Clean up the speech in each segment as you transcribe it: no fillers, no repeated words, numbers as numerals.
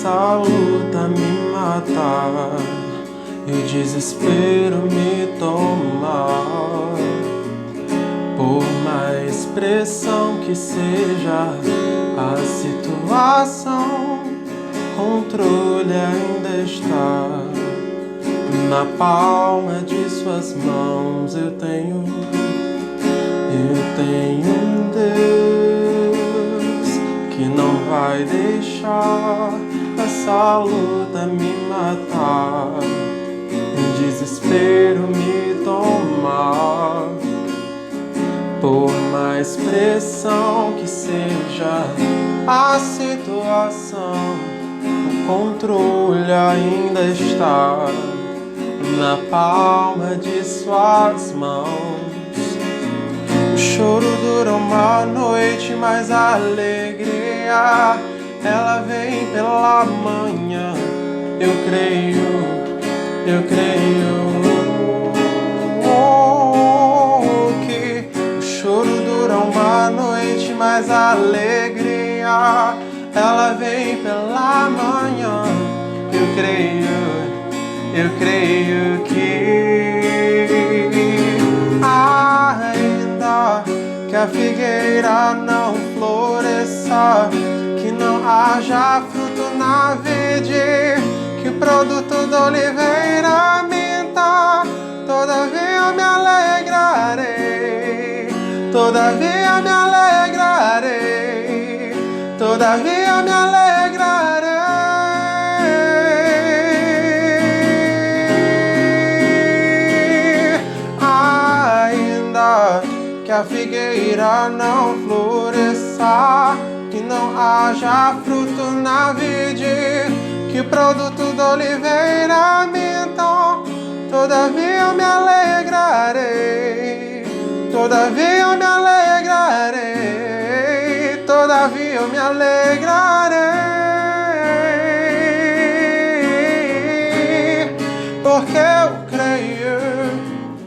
essa luta me matar e o desespero me tomar. Por mais pressão que seja a situação, controle ainda está na palma de suas mãos. Eu tenho um Deus que não vai deixar essa luta me matar, o desespero me tomar. Por mais pressão que seja a situação, o controle ainda está na palma de suas mãos. O choro dura uma noite, mas a alegria ela vem pela manhã. Eu creio que o choro dura uma noite, mas a alegria ela vem pela manhã. Eu creio que ainda que a figueira não floresça, que não haja fruto na vide, que o produto da oliveira minta, todavia me alegrarei, todavia me alegrarei, todavia me alegrarei. Ainda que a figueira não floresça, que não haja fruto na vide, que o produto da oliveira minta, todavia me alegrarei, todavia me alegrarei, todavia me alegrarei, porque eu creio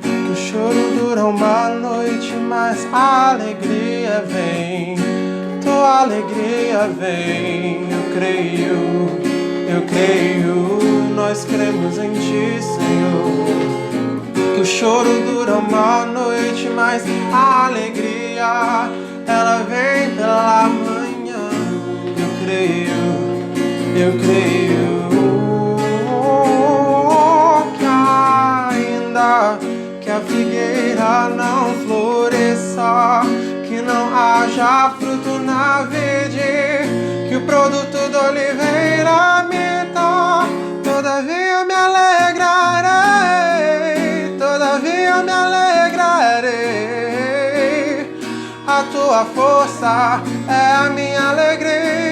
que o choro dura uma noite, mas a alegria vem, tua alegria vem. Eu creio, nós cremos em Ti, Senhor. Que o choro dura uma noite, mas a alegria ela vem pela manhã. Eu creio que ainda que a figueira não floresça, que não haja fruto na vide, que o produto da oliveira minta, todavia me alegrarei, todavia me alegrarei. A tua força é a minha alegria.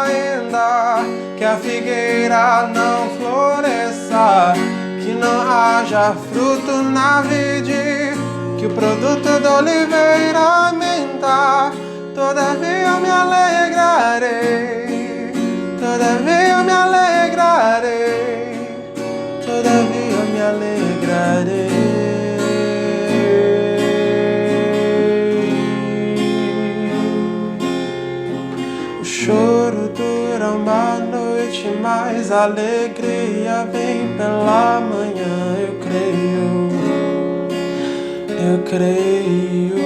Ainda que a figueira não floresça, que não haja fruto na vide, que o produto da oliveira minta, todavia me alegrarei, todavia me alegrarei, todavia me alegrarei. O choro dura uma noite, mas a alegria vem pela manhã. Eu creio.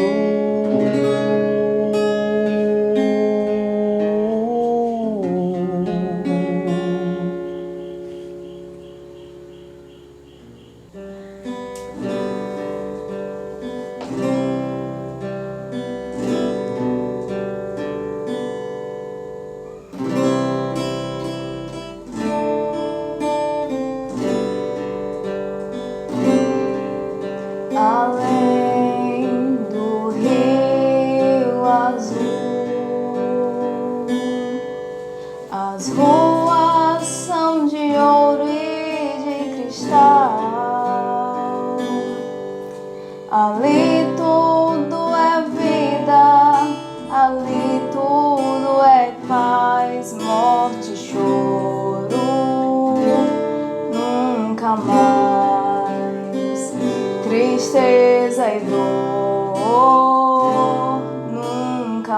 Além do rio azul, as ruas são de ouro e de cristal. Ali tudo é vida, ali tudo é paz, morte, choro, nunca mais tristeza e dor, nunca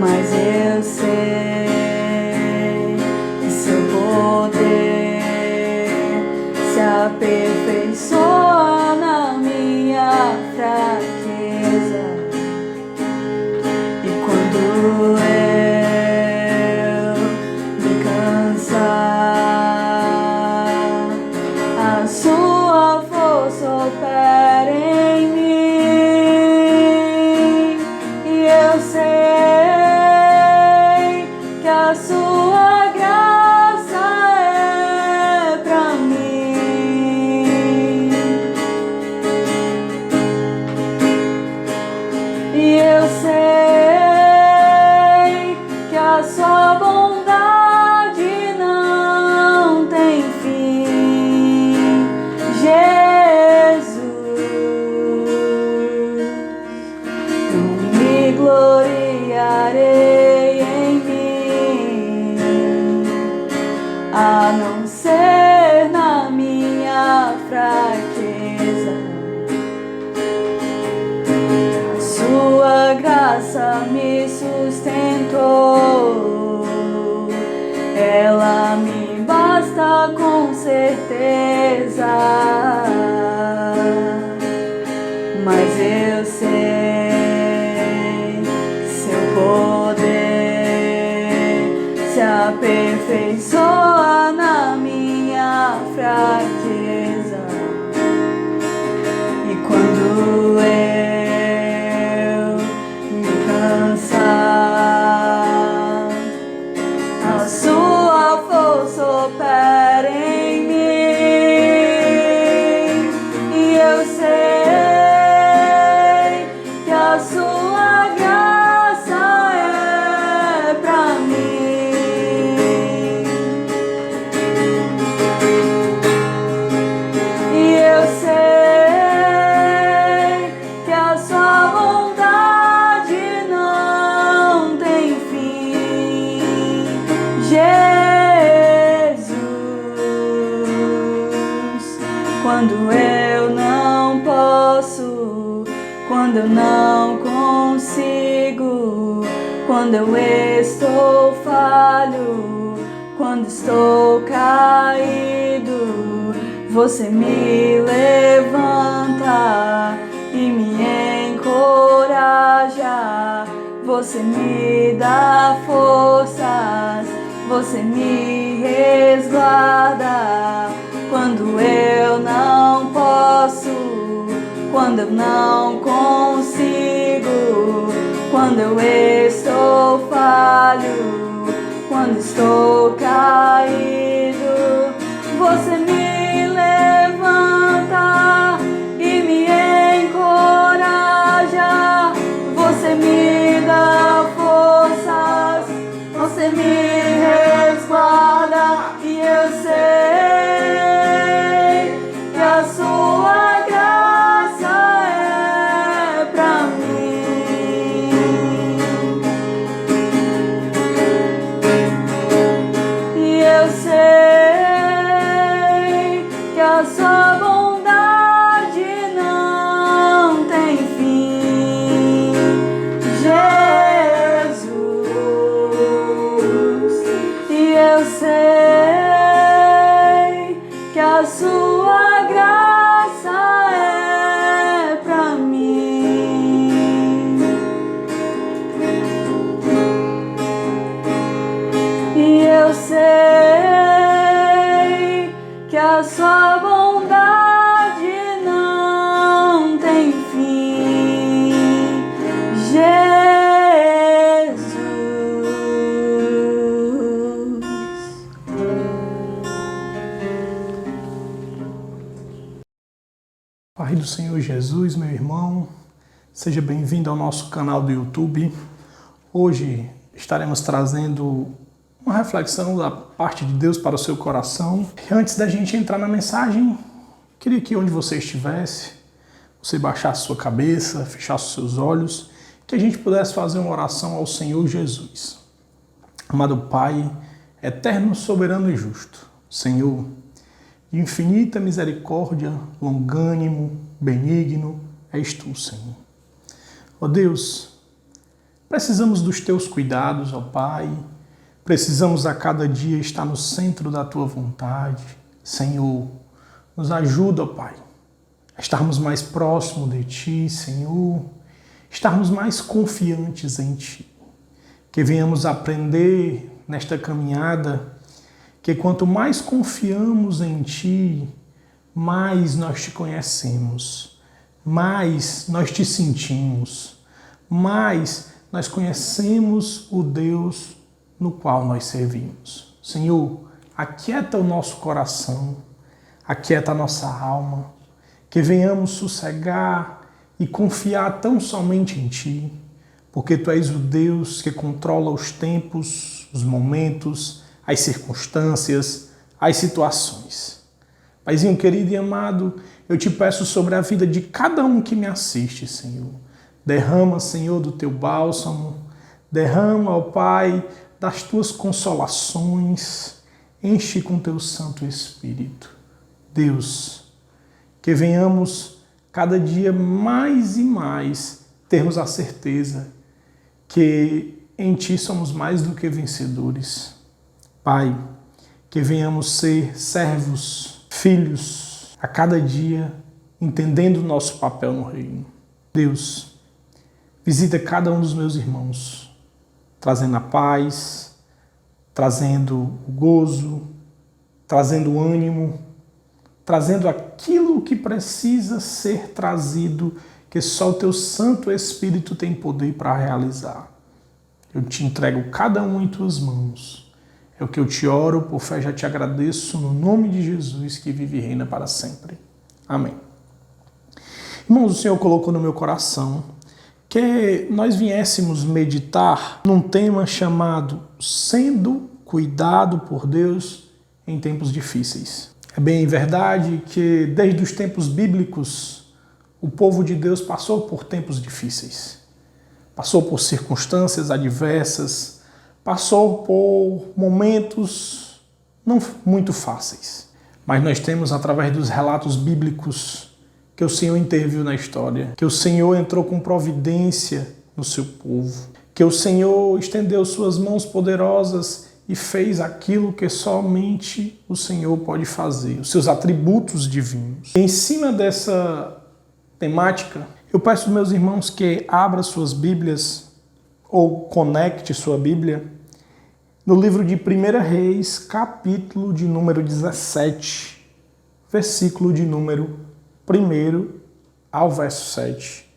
mas eu sei que seu poder se aperfeiçoa na minha fraqueza. E quando eu me cansar, a sua força opera em mim. E eu sei que a sua graça é pra mim. E eu sei que a sua bondade não tem fim, Jesus. Não me gloriarei em mim, a não ser na minha fraqueza. Sua graça me sustentou, ela me basta com certeza. Mas eu sei que seu poder se aperfeiçoa na minha fraqueza. E quando eu me cansar, a sua força opera em mim. E eu sei que a sua graça é pra mim. E eu sei que a sua bondade não tem fim, Jesus. Quando eu não posso, quando eu não consigo, quando eu estou falho, quando estou caído, você me levanta e me encoraja. Você me dá forças, você me resguarda. Quando eu não posso, quando eu não consigo, quando eu estou falho, quando estou caído, você me levanta e me encoraja. Você me dá forças, você me resguarda. E eu sei que a sua graça é pra mim. E eu sei que a sua bondade não tem fim, Jesus. E eu sei que a sua graça é pra mim. E eu sei que a sua bondade não tem fim, Jesus. Pai do Senhor Jesus, meu irmão, seja bem-vindo ao nosso canal do YouTube. Hoje estaremos trazendo uma reflexão da parte de Deus para o seu coração. E antes da gente entrar na mensagem, queria que onde você estivesse, você baixasse sua cabeça, fechasse os seus olhos, que a gente pudesse fazer uma oração ao Senhor Jesus. Amado Pai, eterno, soberano e justo, Senhor, de infinita misericórdia, longânimo, benigno, és tu, Senhor. Ó Deus, Precisamos dos teus cuidados, ó Pai. Precisamos a cada dia estar no centro da tua vontade. Senhor, nos ajuda, ó Pai, a estarmos mais próximos de Ti, Senhor, estarmos mais confiantes em Ti. Que venhamos aprender nesta caminhada que quanto mais confiamos em Ti, mais nós Te conhecemos, mais nós Te sentimos, mais nós conhecemos o Deus no qual nós servimos. Senhor, aquieta o nosso coração, aquieta a nossa alma, que venhamos sossegar e confiar tão somente em Ti, porque Tu és o Deus que controla os tempos, os momentos, as circunstâncias, as situações. Paizinho querido e amado, eu Te peço sobre a vida de cada um que me assiste, Senhor. Derrama, Senhor, do Teu bálsamo, derrama, ó Pai, das Tuas consolações, enche com Teu Santo Espírito. Deus, que venhamos cada dia mais e mais termos a certeza que em Ti somos mais do que vencedores. Pai, que venhamos ser servos, filhos, a cada dia, entendendo o nosso papel no reino. Deus, visita cada um dos meus irmãos, trazendo a paz, trazendo o gozo, trazendo o ânimo, trazendo aquilo que precisa ser trazido, que só o Teu Santo Espírito tem poder para realizar. Eu Te entrego cada um em Tuas mãos. É o que eu Te oro, por fé já Te agradeço, no nome de Jesus, que vive e reina para sempre. Amém. Irmãos, o Senhor colocou no meu coração que nós viéssemos meditar num tema chamado Sendo Cuidado por Deus em Tempos Difíceis. É bem verdade que desde os tempos bíblicos o povo de Deus passou por tempos difíceis. Passou por circunstâncias adversas, passou por momentos não muito fáceis. Mas nós temos, através dos relatos bíblicos, que o Senhor interviu na história, que o Senhor entrou com providência no seu povo, que o Senhor estendeu suas mãos poderosas e fez aquilo que somente o Senhor pode fazer, os seus atributos divinos. Em cima dessa temática, eu peço aos meus irmãos que abram suas Bíblias ou conecte sua Bíblia no livro de 1 Reis, capítulo de número 17, versículo de número 1 ao verso 7.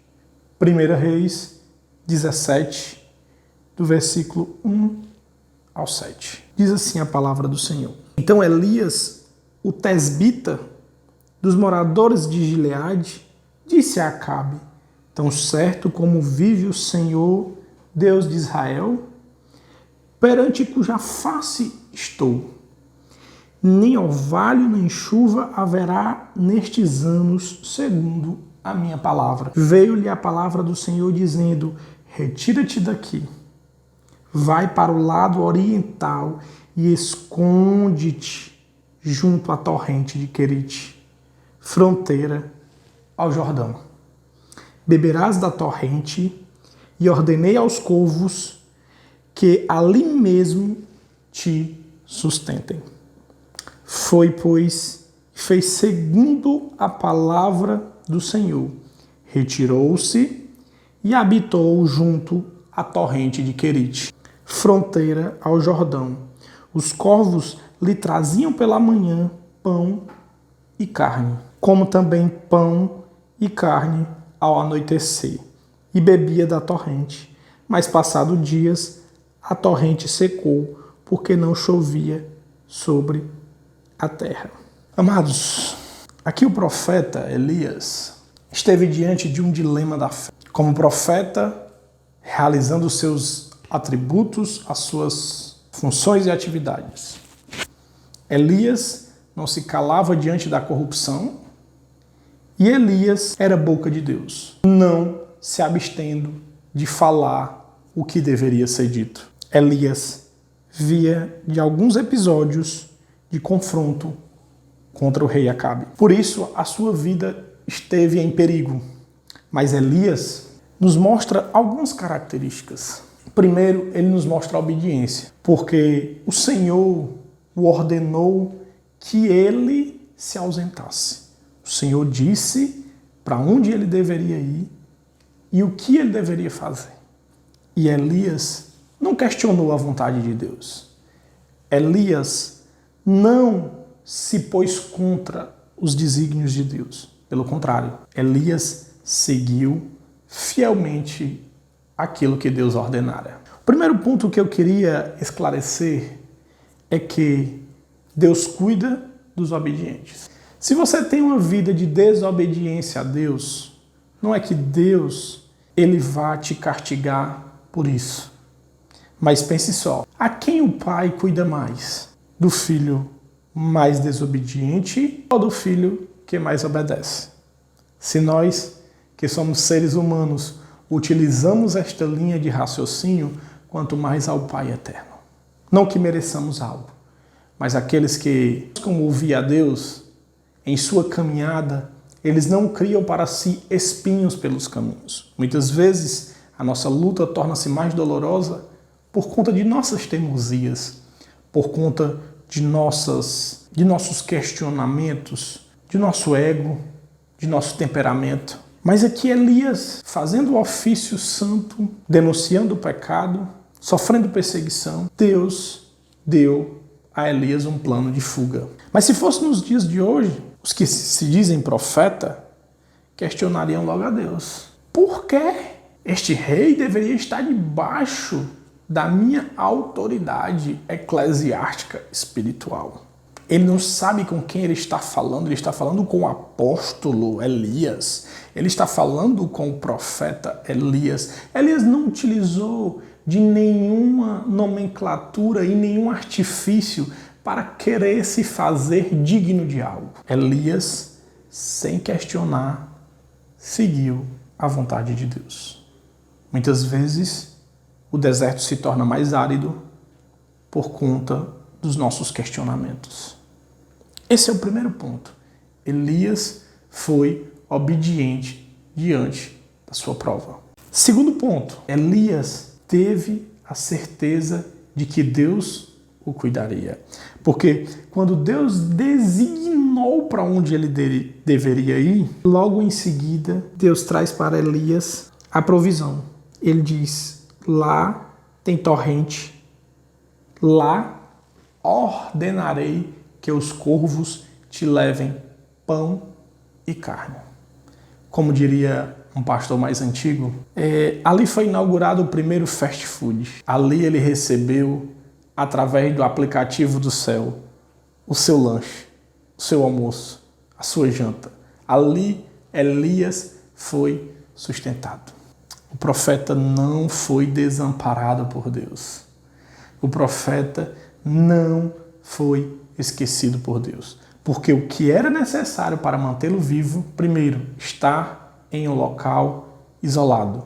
1 Reis 17, do versículo 1 ao 7. Diz assim a palavra do Senhor. Então Elias, o tesbita, dos moradores de Gileade, disse a Acabe: tão certo como vive o Senhor, Deus de Israel, perante cuja face estou, nem orvalho nem chuva haverá nestes anos, segundo a minha palavra. Veio-lhe a palavra do Senhor dizendo: retira-te daqui, vai para o lado oriental e esconde-te junto à torrente de Querite, fronteira ao Jordão. Beberás da torrente, e ordenei aos corvos que ali mesmo te sustentem. Foi, pois, fez segundo a palavra do Senhor. Retirou-se e habitou junto à torrente de Querite, fronteira ao Jordão. Os corvos lhe traziam pela manhã pão e carne, como também pão e carne ao anoitecer, e bebia da torrente. Mas, passado dias, a torrente secou, porque não chovia sobre a terra. Amados, aqui o profeta Elias esteve diante de um dilema da fé. Como profeta, realizando os seus atributos, as suas funções e atividades. Elias não se calava diante da corrupção e Elias era boca de Deus, não se abstendo de falar o que deveria ser dito. Elias via de alguns episódios de confronto contra o rei Acabe. Por isso, a sua vida esteve em perigo. Mas Elias nos mostra algumas características. Primeiro, ele nos mostra a obediência, porque o Senhor o ordenou que ele se ausentasse. O Senhor disse para onde ele deveria ir e o que ele deveria fazer. E Elias não questionou a vontade de Deus. Elias não se pôs contra os desígnios de Deus. Pelo contrário, Elias seguiu fielmente aquilo que Deus ordenara. O primeiro ponto que eu queria esclarecer é que Deus cuida dos obedientes. Se você tem uma vida de desobediência a Deus, não é que Deus ele vá te castigar por isso. Mas pense só, a quem o pai cuida mais? Do filho mais desobediente ou do filho que mais obedece? Se nós, que somos seres humanos, utilizamos esta linha de raciocínio, quanto mais ao Pai eterno. Não que mereçamos algo, mas aqueles que buscam ouvir a Deus, em sua caminhada, eles não criam para si espinhos pelos caminhos. Muitas vezes, a nossa luta torna-se mais dolorosa por conta de nossas teimosias, por conta de nossos questionamentos, de nosso ego, de nosso temperamento. Mas aqui Elias, fazendo o ofício santo, denunciando o pecado, sofrendo perseguição, Deus deu a Elias um plano de fuga. Mas se fosse nos dias de hoje, os que se dizem profeta questionariam logo a Deus. Por que este rei deveria estar debaixo da minha autoridade eclesiástica espiritual? Ele não sabe com quem ele está falando com o apóstolo Elias, ele está falando com o profeta Elias. Elias não utilizou de nenhuma nomenclatura e nenhum artifício para querer se fazer digno de algo. Elias, sem questionar, seguiu a vontade de Deus. Muitas vezes, o deserto se torna mais árido por conta dos nossos questionamentos. Esse é o primeiro ponto. Elias foi obediente diante da sua prova. Segundo ponto, Elias teve a certeza de que Deus o cuidaria. Porque quando Deus designou para onde ele deveria ir, logo em seguida, Deus traz para Elias a provisão. Ele diz, lá tem torrente, lá ordenarei que os corvos te levem pão e carne. Como diria um pastor mais antigo, ali foi inaugurado o primeiro fast food. Ali ele recebeu, através do aplicativo do céu, o seu lanche, o seu almoço, a sua janta. Ali Elias foi sustentado. O profeta não foi desamparado por Deus. O profeta não foi esquecido por Deus. Porque o que era necessário para mantê-lo vivo, primeiro, estar em um local isolado.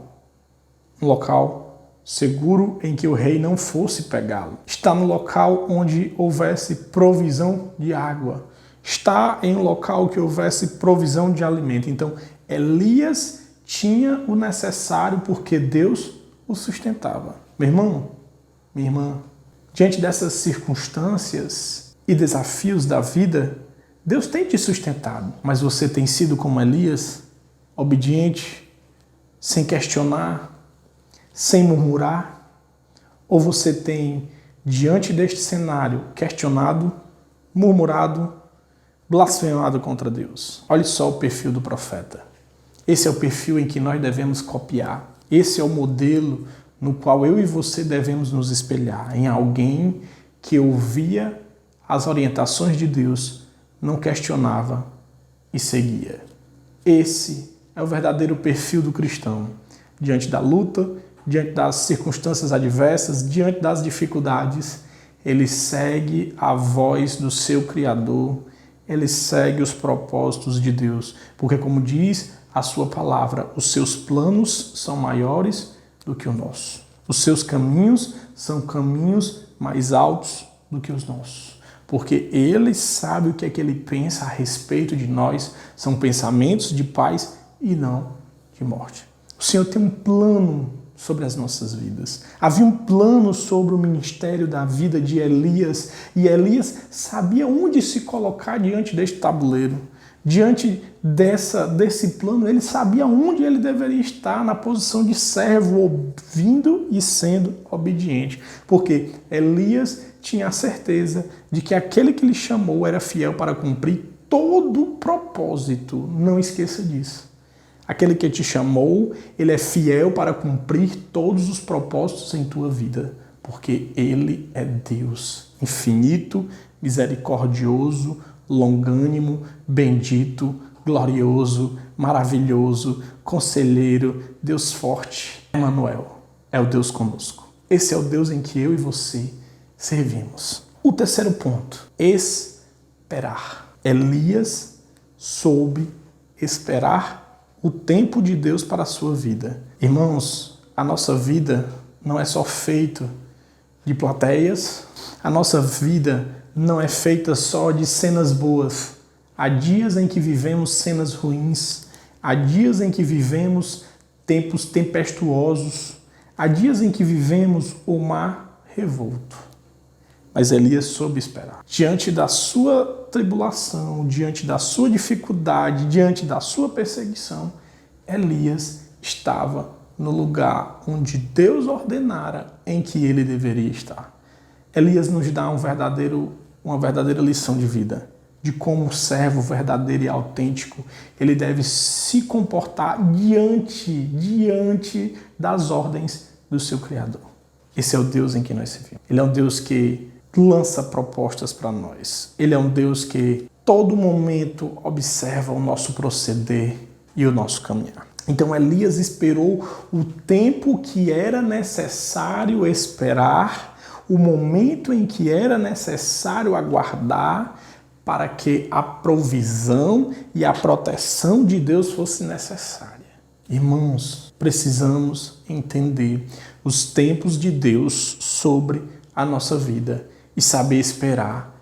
Um local seguro em que o rei não fosse pegá-lo. Estar no local onde houvesse provisão de água. Estar em um local que houvesse provisão de alimento. Então, Elias tinha o necessário porque Deus o sustentava. Meu irmão, minha irmã, diante dessas circunstâncias e desafios da vida, Deus tem te sustentado, mas você tem sido como Elias, obediente, sem questionar, sem murmurar? Ou você tem, diante deste cenário, questionado, murmurado, blasfemado contra Deus? Olhe só o perfil do profeta. Esse é o perfil em que nós devemos copiar. Esse é o modelo no qual eu e você devemos nos espelhar, em alguém que ouvia as orientações de Deus, não questionava e seguia. Esse é o verdadeiro perfil do cristão. Diante da luta, diante das circunstâncias adversas, diante das dificuldades, ele segue a voz do seu Criador, ele segue os propósitos de Deus. Porque, como diz a sua palavra, os seus planos são maiores do que o nosso. Os seus caminhos são caminhos mais altos do que os nossos. Porque ele sabe o que é que ele pensa a respeito de nós. São pensamentos de paz e não de morte. O Senhor tem um plano sobre as nossas vidas. Havia um plano sobre o ministério da vida de Elias, e Elias sabia onde se colocar diante deste tabuleiro. Diante desse plano, ele sabia onde ele deveria estar, na posição de servo, ouvindo e sendo obediente. Porque Elias tinha a certeza de que aquele que lhe chamou era fiel para cumprir todo o propósito. Não esqueça disso. Aquele que te chamou, ele é fiel para cumprir todos os propósitos em tua vida. Porque ele é Deus infinito, misericordioso, longânimo, bendito, glorioso, maravilhoso, conselheiro, Deus forte. Emmanuel é o Deus conosco. Esse é o Deus em que eu e você servimos. O terceiro ponto, esperar. Elias soube esperar o tempo de Deus para a sua vida. Irmãos, a nossa vida não é só feita de plateias, a nossa vida não é feita só de cenas boas. Há dias em que vivemos cenas ruins, há dias em que vivemos tempos tempestuosos, há dias em que vivemos o mar revolto. Mas Elias soube esperar. Diante da sua tribulação, diante da sua dificuldade, diante da sua perseguição, Elias estava no lugar onde Deus ordenara em que ele deveria estar. Elias nos dá uma verdadeira lição de vida, de como um servo verdadeiro e autêntico, ele deve se comportar diante das ordens do seu Criador. Esse é o Deus em que nós servimos. Ele é um Deus que lança propostas para nós. Ele é um Deus que todo momento observa o nosso proceder e o nosso caminhar. Então Elias esperou o tempo que era necessário esperar, o momento em que era necessário aguardar para que a provisão e a proteção de Deus fosse necessária. Irmãos, precisamos entender os tempos de Deus sobre a nossa vida e saber esperar.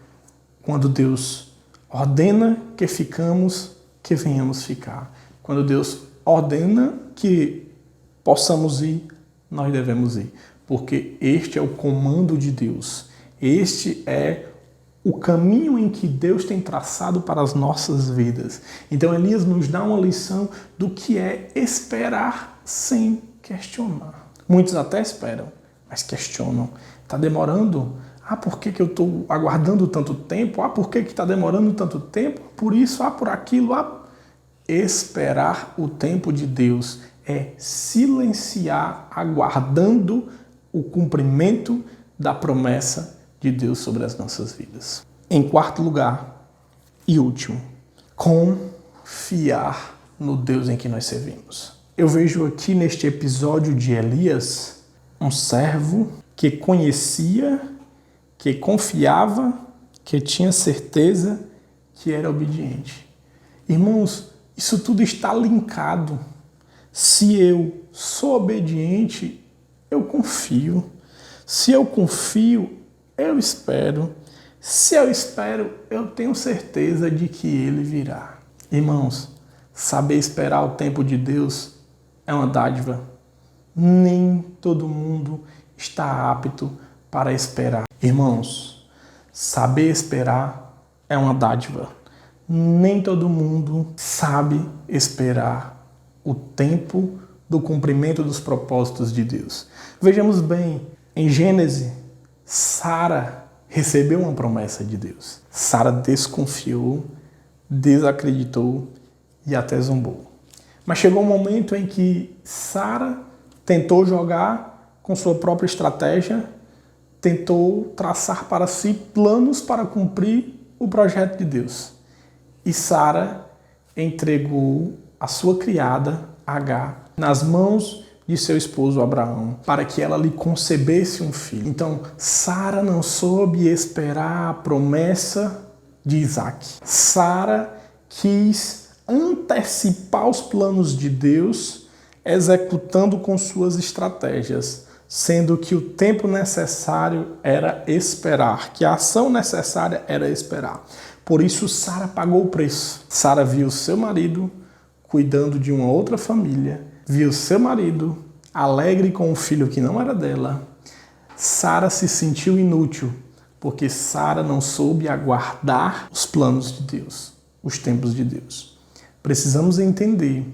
Quando Deus ordena que ficamos, que venhamos ficar. Quando Deus ordena que possamos ir, nós devemos ir. Porque este é o comando de Deus. Este é o caminho em que Deus tem traçado para as nossas vidas. Então Elias nos dá uma lição do que é esperar sem questionar. Muitos até esperam, mas questionam. Está demorando? Por que eu estou aguardando tanto tempo? Por que está demorando tanto tempo? Por isso, por aquilo. Esperar o tempo de Deus é silenciar, aguardando o cumprimento da promessa de Deus sobre as nossas vidas. Em quarto lugar e último, confiar no Deus em que nós servimos. Eu vejo aqui neste episódio de Elias um servo que conhecia, que confiava, que tinha certeza que era obediente. Irmãos, isso tudo está linkado. Se eu sou obediente, eu confio. Se eu confio, eu espero. Se eu espero, eu tenho certeza de que ele virá. Irmãos, saber esperar o tempo de Deus é uma dádiva. Nem todo mundo está apto para esperar. Irmãos, saber esperar é uma dádiva. Nem todo mundo sabe esperar o tempo do cumprimento dos propósitos de Deus. Vejamos bem, em Gênesis, Sara recebeu uma promessa de Deus. Sara desconfiou, desacreditou e até zombou. Mas chegou um momento em que Sara tentou jogar com sua própria estratégia, tentou traçar para si planos para cumprir o projeto de Deus. E Sara entregou a sua criada, Agar, nas mãos de seu esposo Abraão, para que ela lhe concebesse um filho. Então, Sara não soube esperar a promessa de Isaac. Sara quis antecipar os planos de Deus, executando com suas estratégias, sendo que o tempo necessário era esperar, que a ação necessária era esperar. Por isso, Sara pagou o preço. Sara viu seu marido cuidando de uma outra família, viu seu marido alegre com o filho que não era dela, Sara se sentiu inútil, porque Sara não soube aguardar os planos de Deus, os tempos de Deus. Precisamos entender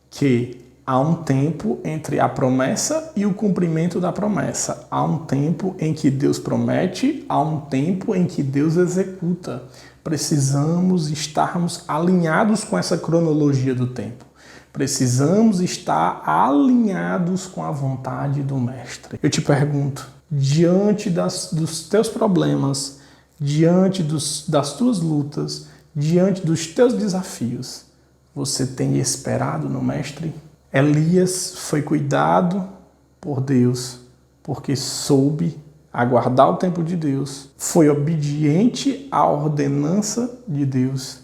que há um tempo entre a promessa e o cumprimento da promessa. Há um tempo em que Deus promete, há um tempo em que Deus executa. Precisamos estarmos alinhados com essa cronologia do tempo. Precisamos estar alinhados com a vontade do Mestre. Eu te pergunto, diante dos teus problemas, diante das tuas lutas, diante dos teus desafios, você tem esperado no Mestre? Elias foi cuidado por Deus porque soube aguardar o tempo de Deus, foi obediente à ordenança de Deus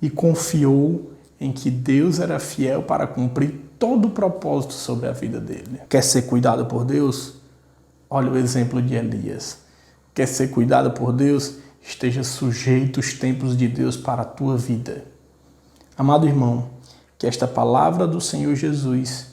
e confiou em que Deus era fiel para cumprir todo o propósito sobre a vida dele. Quer ser cuidado por Deus? Olha o exemplo de Elias. Quer ser cuidado por Deus? Esteja sujeito aos tempos de Deus para a tua vida. Amado irmão, que esta palavra do Senhor Jesus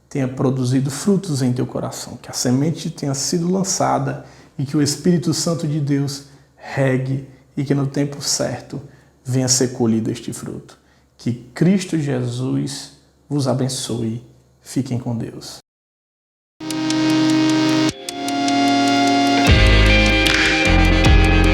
tenha produzido frutos em teu coração, que a semente tenha sido lançada e que o Espírito Santo de Deus regue e que no tempo certo venha ser colhido este fruto. Que Cristo Jesus vos abençoe. Fiquem com Deus.